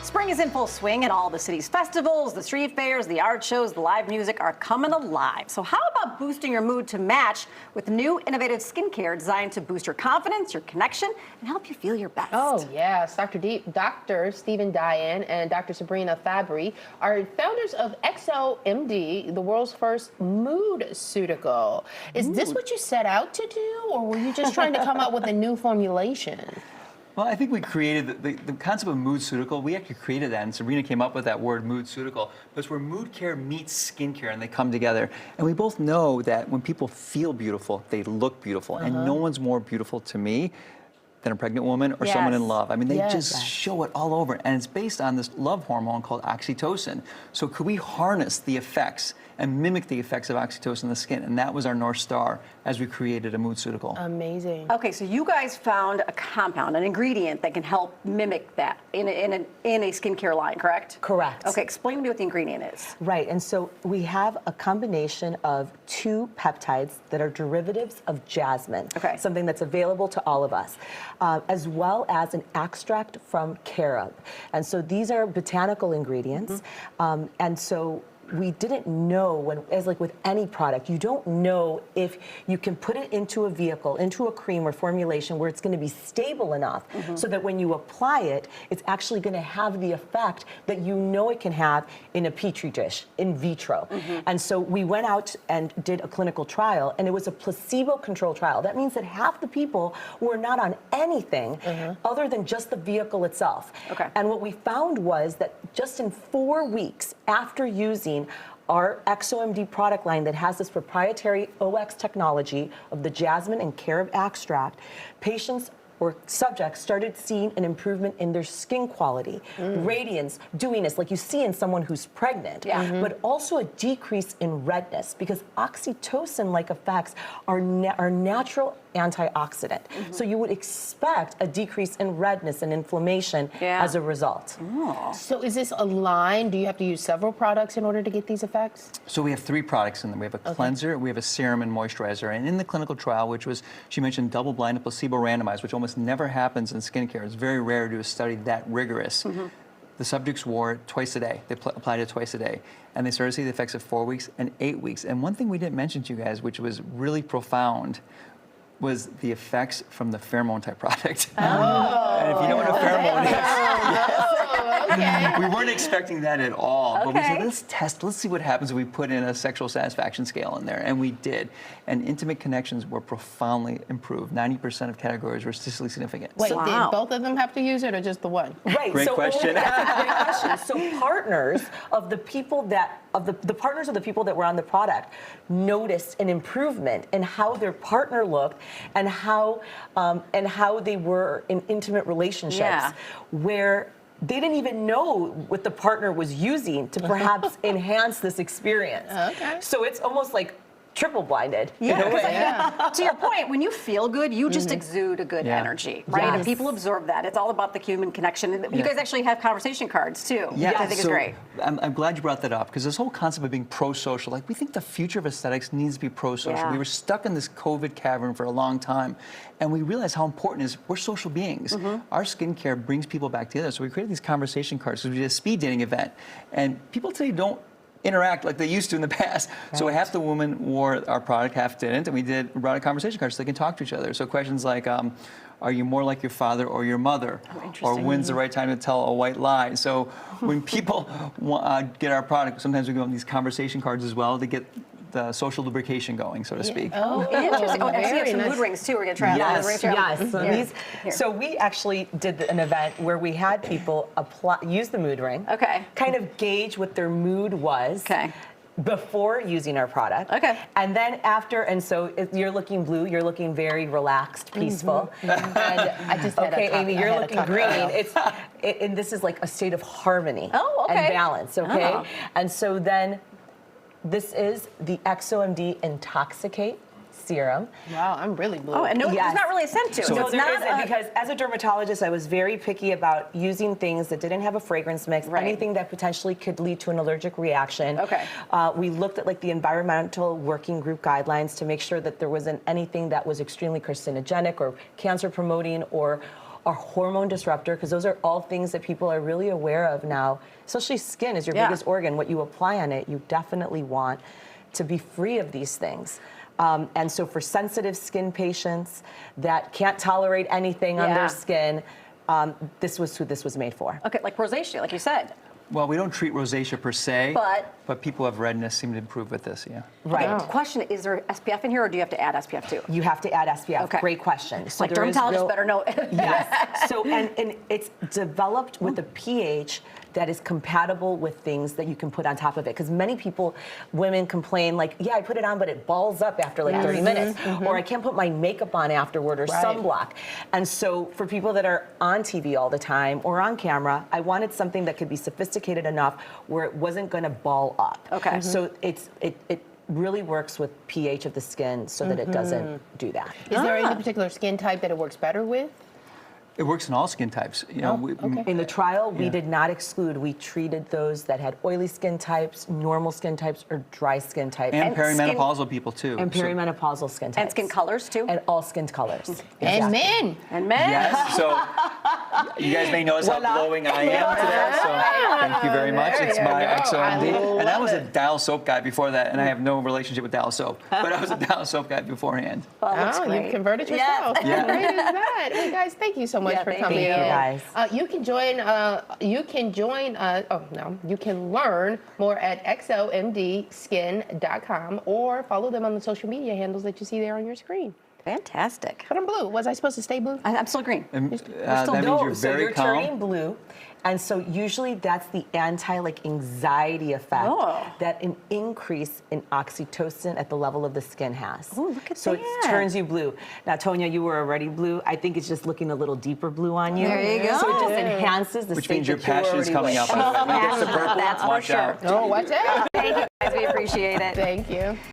Spring is in full swing and all the city's festivals, the street fairs, the art shows, the live music are coming alive. So how about boosting your mood to match with new innovative skincare designed to boost your confidence, your connection, and help you feel your best? Oh, yes. Dr. Stephen Dayan and Dr. Sabrina Fabi are founders of XOMD, the world's first moodceutical. Is this what you set out to do, or were you just trying to come up with a new formulation? Well, I think we created the concept of moodceutical. We actually created that, and Sabrina came up with that word, moodceutical. But it's where mood care meets skincare, and they come together. And we both know that when people feel beautiful, they look beautiful. And no one's more beautiful to me than a pregnant woman or someone in love. I mean, they just show it all over. And it's based on this love hormone called oxytocin. So could we harness the effects and mimic the effects of oxytocin in the skin? And that was our North Star as we created a moodceutical. Amazing. Okay, so you guys found a compound, an ingredient that can help mimic that in a skincare line, correct? Correct. Okay, explain to me what the ingredient is. Right, and so we have a combination of 2 peptides that are derivatives of jasmine, something that's available to all of us, as well as an extract from carob. And so these are botanical ingredients, and so we didn't know, as like with any product, you don't know if you can put it into a vehicle, into a cream or formulation where it's going to be stable enough so that when you apply it, it's actually going to have the effect that you know it can have in a petri dish, in vitro. And so we went out and did a clinical trial, and it was a placebo-controlled trial. That means that half the people were not on anything other than just the vehicle itself. And what we found was that just in 4 weeks after using our XOMD product line that has this proprietary OX technology of the jasmine and carob extract, patients or subjects started seeing an improvement in their skin quality, radiance, dewiness, like you see in someone who's pregnant, but also a decrease in redness, because oxytocin-like effects are natural antioxidant. So you would expect a decrease in redness and inflammation as a result. So is this a line? Do you have to use several products in order to get these effects? So we have 3 products in there. We have a cleanser, we have a serum, and moisturizer. And in the clinical trial, which was, she mentioned, double-blind and placebo-randomized, which almost never happens in skincare. It's very rare to do a study that rigorous. The subjects wore it twice a day. They applied it twice a day. And they started to see the effects of 4 weeks and 8 weeks. And one thing we didn't mention to you guys, which was really profound, was the effects from the pheromone type product. And if you know what a pheromone is, we weren't expecting that at all. But we said, let's test, let's see what happens if we put in a sexual satisfaction scale in there. And we did. And intimate connections were profoundly improved. 90% of categories were statistically significant. Wait, did both of them have to use it or just the one? Right. Great question. That's a great question. So partners of the people that, the partners of the people that were on the product noticed an improvement in how their partner looked and how they were in intimate relationships where they didn't even know what the partner was using to perhaps enhance this experience. So it's almost like triple blinded. To your point, when you feel good, you just exude a good energy, right? And people absorb that. It's all about the human connection. You guys actually have conversation cards too, which I think is great. I'm glad you brought that up, because this whole concept of being pro-social, like we think the future of aesthetics needs to be pro-social. We were stuck in this COVID cavern for a long time, and we realized how important it is. We're social beings. Our skincare brings people back together. So we created these conversation cards. So we did a speed dating event, and people today don't interact like they used to in the past. So half the women wore our product, half didn't, and we brought a conversation card so they can talk to each other. So questions like, are you more like your father or your mother? Or when's the right time to tell a white lie? So when people get our product, sometimes we go on these conversation cards as well to get the social lubrication going, so to speak. Interesting. I see you have some mood rings too. We're going to try out Yes. So we actually did an event where we had people use the mood ring, kind of gauge what their mood was before using our product. And then after, and so you're looking blue, you're looking very relaxed, peaceful. And I just had Amy, you're looking green. And this is like a state of harmony and balance, And so then this is the XOMD Intoxicate Serum. Wow, I'm really blue. Oh, and there's not really a scent to it. So there isn't, because as a dermatologist, I was very picky about using things that didn't have a fragrance mix, anything that potentially could lead to an allergic reaction. We looked at like the environmental working group guidelines to make sure that there wasn't anything that was extremely carcinogenic or cancer promoting or a hormone disruptor, because those are all things that people are really aware of now, especially skin is your biggest organ. What you apply on it, you definitely want to be free of these things. And so for sensitive skin patients that can't tolerate anything on their skin, this was who this was made for. Okay, like rosacea, like you said. Well, we don't treat rosacea per se, but people who have redness seem to improve with this, Right. Okay, question, is there SPF in here, or do you have to add SPF too? You have to add SPF. Okay. Great question. So Like dermatologists better know. Yes. So, and it's developed with a pH that is compatible with things that you can put on top of it. Because many people, women complain like, yeah, I put it on, but it balls up after like 30 minutes. Or I can't put my makeup on afterward, or sunblock. And so for people that are on TV all the time or on camera, I wanted something that could be sophisticated enough where it wasn't going to ball up. Okay. So it really works with pH of the skin so that it doesn't do that. Is there any particular skin type that it works better with? It works in all skin types. You know, In the trial, we did not exclude. We treated those that had oily skin types, normal skin types, or dry skin types. and perimenopausal people too. And perimenopausal skin types. And skin colors too? And all skin colors. And men. And men. Yes. So you guys may notice how glowing I am today. So thank you very much. It's my XOMD. And I was a Dial soap guy before that, and I have no relationship with Dial soap. But I was a Dial soap guy beforehand. Oh, you've converted yourself. Yes. Great is that? Hey guys, thank you so much for thank coming you. in. Guys. You can learn more at XOMDskin.com or follow them on the social media handles that you see there on your screen. Fantastic. But I'm blue. Was I supposed to stay blue? I'm still green. And, You're still that means you're So very you're calm. turning blue. And so usually that's the anxiety effect that an increase in oxytocin at the level of the skin has. Oh, look at so that. it turns you blue. Now, Tonya, you were already blue. I think it's just looking a little deeper blue on you. There you go. So it just enhances the Which state means your that you were passion is already coming with. out. By the way. When it gets to purple, That's for watch sure. out. Oh, watch out. Thank you guys. We appreciate it. Thank you.